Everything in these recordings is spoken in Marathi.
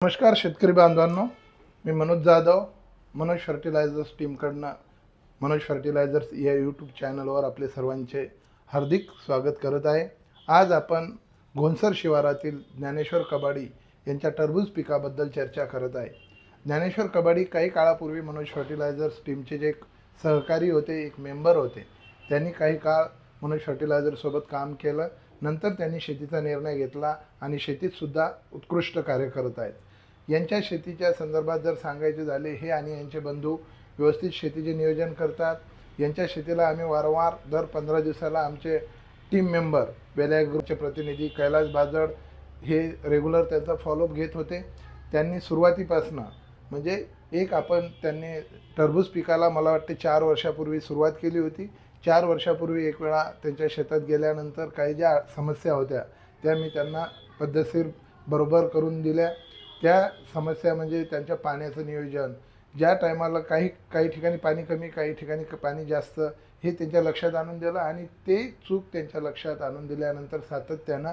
नमस्कार शेतकरी बांधवांनो, मी मनोज जाधव मनोज फर्टिलायझर्स टीमकडनं मनोज फर्टिलायझर्स या यूट्यूब चॅनलवर आपले सर्वांचे हार्दिक स्वागत करत आहे। आज आपण घोणसर शिवारातील ज्ञानेश्वर कबाडी यांच्या टरबूज पिकाबद्दल चर्चा करत आहे। ज्ञानेश्वर कबाडी काही काळापूर्वी मनोज फर्टिलायझर्स टीमचे जे सहकारी होते, एक मेंबर होते। त्यांनी काही काळ मनोज फर्टिलायझर्ससोबत काम केलं। नंतर त्यांनी शेतीचा निर्णय घेतला आणि शेतीत सुद्धा उत्कृष्ट कार्य करत आहेत। यांच्या शेतीच्या संदर्भात जर सांगायचे झाले, हे आणि यांचे बंधू व्यवस्थित शेतीचे नियोजन करतात। यांच्या शेतीला आम्ही वारंवार दर 15 दिवसाला आमचे टीम मेंबर वेलाय ग्रुपचे प्रतिनिधी कैलास बाजड हे रेग्युलर त्याचा फॉलोअप घेत होते। त्यांनी सुरुवातीपासून म्हणजे त्यांनी टरबूज पिकाला मला वाटते 4 वर्षापूर्वी सुरुवात केली होती। 4 वर्षापूर्वी एक वेळा त्यांच्या शेतात गेल्यानंतर काही ज्या समस्या होत्या त्या मी त्यांना पद्धतशीर बरोबर करून दिल्या। त्या समस्या म्हणजे त्यांच्या पाण्याचं नियोजन, ज्या टायमाला काही ठिकाणी पाणी कमी, काही ठिकाणी पाणी जास्त, हे त्यांच्या लक्षात आणून दिलं आणि ते चूक त्यांच्या लक्षात आणून दिल्यानंतर सातत्यानं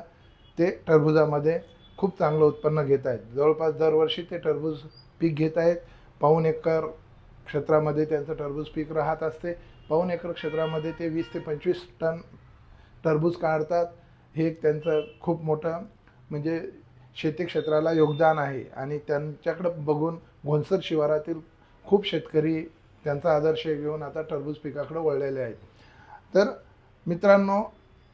ते टरबुजामध्ये खूप चांगलं उत्पन्न घेत आहेत। जवळपास दरवर्षी ते टरबूज पीक घेत आहेत। पाऊण एकर क्षेत्रामध्ये त्यांचं टरबूज पीक राहत असते। पाऊण एकर क्षेत्रामध्ये ते 20 ते 25 टन टरबूज काढतात। हे एक त्यांचं खूप मोठं म्हणजे शेती क्षेत्राला योगदान आहे आणि त्यांच्याकडे बघून घोणसर शिवारातील खूप शेतकरी त्यांचा आदर्श घेऊन आता टरबूज पिकाकडे वळलेले आहेत। तर मित्रांनो,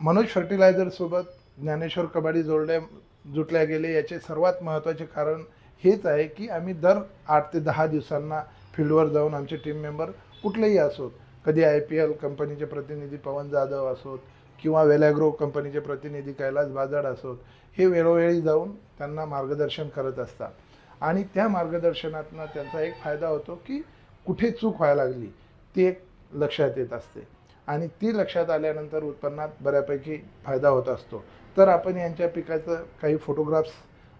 मनोज फर्टिलायझरसोबत ज्ञानेश्वर कबाडी जुटल्या गेले याचे सर्वात महत्त्वाचे कारण हेच आहे की आम्ही दर 8 ते 10 दिवसांना फील्डवर जाऊन आमचे टीम मेंबर कुठलेही असोत, कधी IPL कंपनीचे प्रतिनिधी पवन जाधव असोत किंवा वेलॅग्रो कंपनीचे प्रतिनिधी कैलास बाजड असोत, हे वेळोवेळी जाऊन त्यांना मार्गदर्शन करत असतात आणि त्या मार्गदर्शनातून त्यांचा एक फायदा होतो की कुठे चूक व्हायला लागली ते एक लक्षात येत असते आणि ती लक्षात आल्यानंतर उत्पन्नात बऱ्यापैकी फायदा होत असतो। तर आपण यांच्या पिकाचं काही फोटोग्राफ्स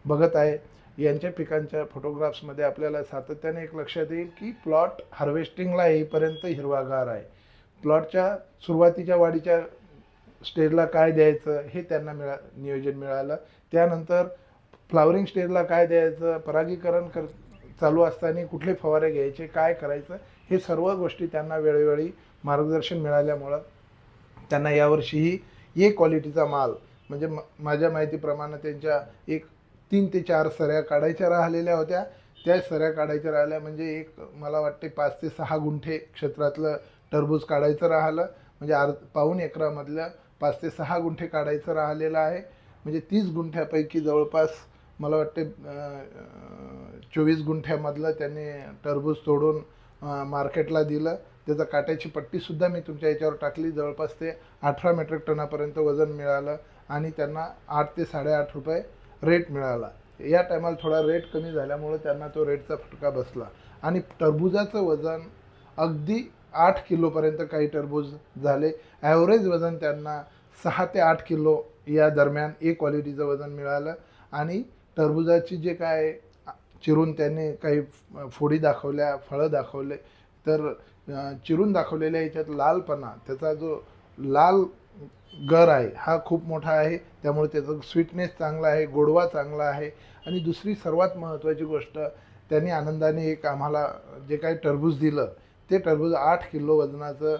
बघत आहे। यांच्या पिकांच्या फोटोग्राफ्समध्ये आपल्याला सातत्याने एक लक्षात येईल की प्लॉट हार्वेस्टिंगला येईपर्यंत हिरवागार आहे। प्लॉटच्या सुरुवातीच्या वाढीच्या स्टेजला काय द्यायचं हे त्यांना नियोजन मिळालं। त्यानंतर फ्लावरिंग स्टेजला काय द्यायचं, परागीकरण चालू असताना कुठले फवारे घ्यायचे, काय करायचं, हे सर्व गोष्टी त्यांना वेळोवेळी मार्गदर्शन मिळाल्यामुळं त्यांना यावर्षीही एक क्वालिटीचा माल म्हणजे माझ्या माहितीप्रमाणे त्यांच्या एक 3 ते 4 सऱ्या काढायच्या राहिलेल्या होत्या। त्या सऱ्या काढायच्या राहिल्या म्हणजे एक मला वाटते 5 ते 6 गुंठे क्षेत्रातलं टरबूज काढायचं राहिलं, म्हणजे पाऊण एकरामधलं 5 ते 6 गुंठे काढायचं राहिलेलं आहे। म्हणजे 30 गुंठ्यापैकी जवळपास मला वाटते 24 गुंठ्यामधलं त्यांनी टरबूज तोडून मार्केटला दिलं। त्याचा काट्याची पट्टीसुद्धा मी तुमच्या याच्यावर टाकली। जवळपास ते 18 मेट्रिक टनापर्यंत वजन मिळालं आणि त्यांना 8 ते 8.5 रुपये रेट मिळाला। या टायमाला थोडा रेट कमी झाल्यामुळे त्यांना तो रेटचा फटका बसला आणि टरबुजाचं वजन अगदी 8 किलोपर्यंत काही टरबूज झाले। ॲव्हरेज वजन त्यांना 6 ते 8 किलो या दरम्यान एक क्वालिटीचं वजन मिळालं आणि टरबुजाची जे काय चिरून त्यांनी काही फोडी दाखवल्या, फळं दाखवले, तर चिरून दाखवलेल्या याच्यात लालपणा, त्याचा जो लाल गर आहे हा खूप मोठा आहे। त्यामुळे त्याचं स्वीटनेस चांगला आहे, गोडवा चांगला आहे आणि दुसरी सर्वात महत्त्वाची गोष्ट, त्यांनी आनंदाने एक आम्हाला जे काही टरबूज दिलं ते टरबूज 8 किलो वजनाचं,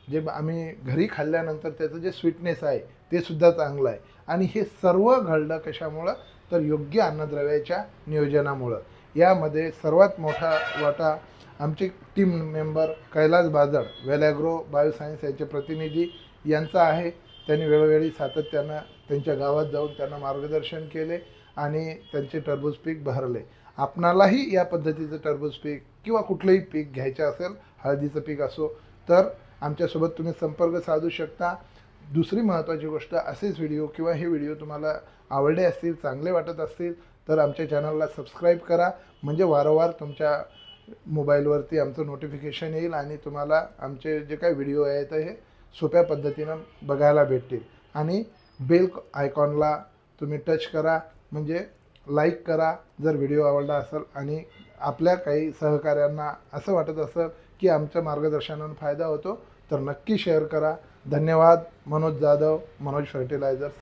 जे आम्ही घरी खाल्ल्यानंतर त्याचं जे स्वीटनेस आहे ते सुद्धा चांगलं आहे आणि हे सर्व घडलं कशामुळं, तर योग्य अन्नद्रव्याच्या नियोजनामुळं। यामध्ये सर्वात मोठा वाटा आमचे team member Kailas Bajad वेलॅग्रो bioscience यांचे प्रतिनिधी यांचा आहे। त्यांनी वेळोवेळी सातत्यानं त्यांच्या गावात जाऊन त्यांना मार्गदर्शन केले आणि त्यांचे टरबूज पीक बहरले। आपणालाही या पद्धतीचं टरबूज पीक किंवा कुठलंही पीक घ्यायचं असेल, हळदीचं पीक असो, तर आमच्यासोबत तुम्ही संपर्क साधू शकता। दुसरी महत्त्वाची गोष्ट, असेच व्हिडिओ किंवा हे व्हिडिओ तुम्हाला आवडले असतील, चांगले वाटत असतील, तर आमच्या चॅनलला सबस्क्राईब करा, म्हणजे वारंवार तुमच्या मोबाईलवरती आमचं नोटिफिकेशन येईल आणि तुम्हाला आमचे जे काही व्हिडिओ आहेत हे सोप्या पद्धतीनं बघायला भेटतील। आणि बेल आयकॉनला तुम्ही टच करा, म्हणजे लाईक करा जर व्हिडिओ आवडला असेल आणि आपल्या काही सहकाऱ्यांना असं वाटत असेल की आमच्या मार्गदर्शनाने फायदा होतो तर नक्की शेअर करा। धन्यवाद। मनोज जाधव, मनोज फर्टिलायझर्स।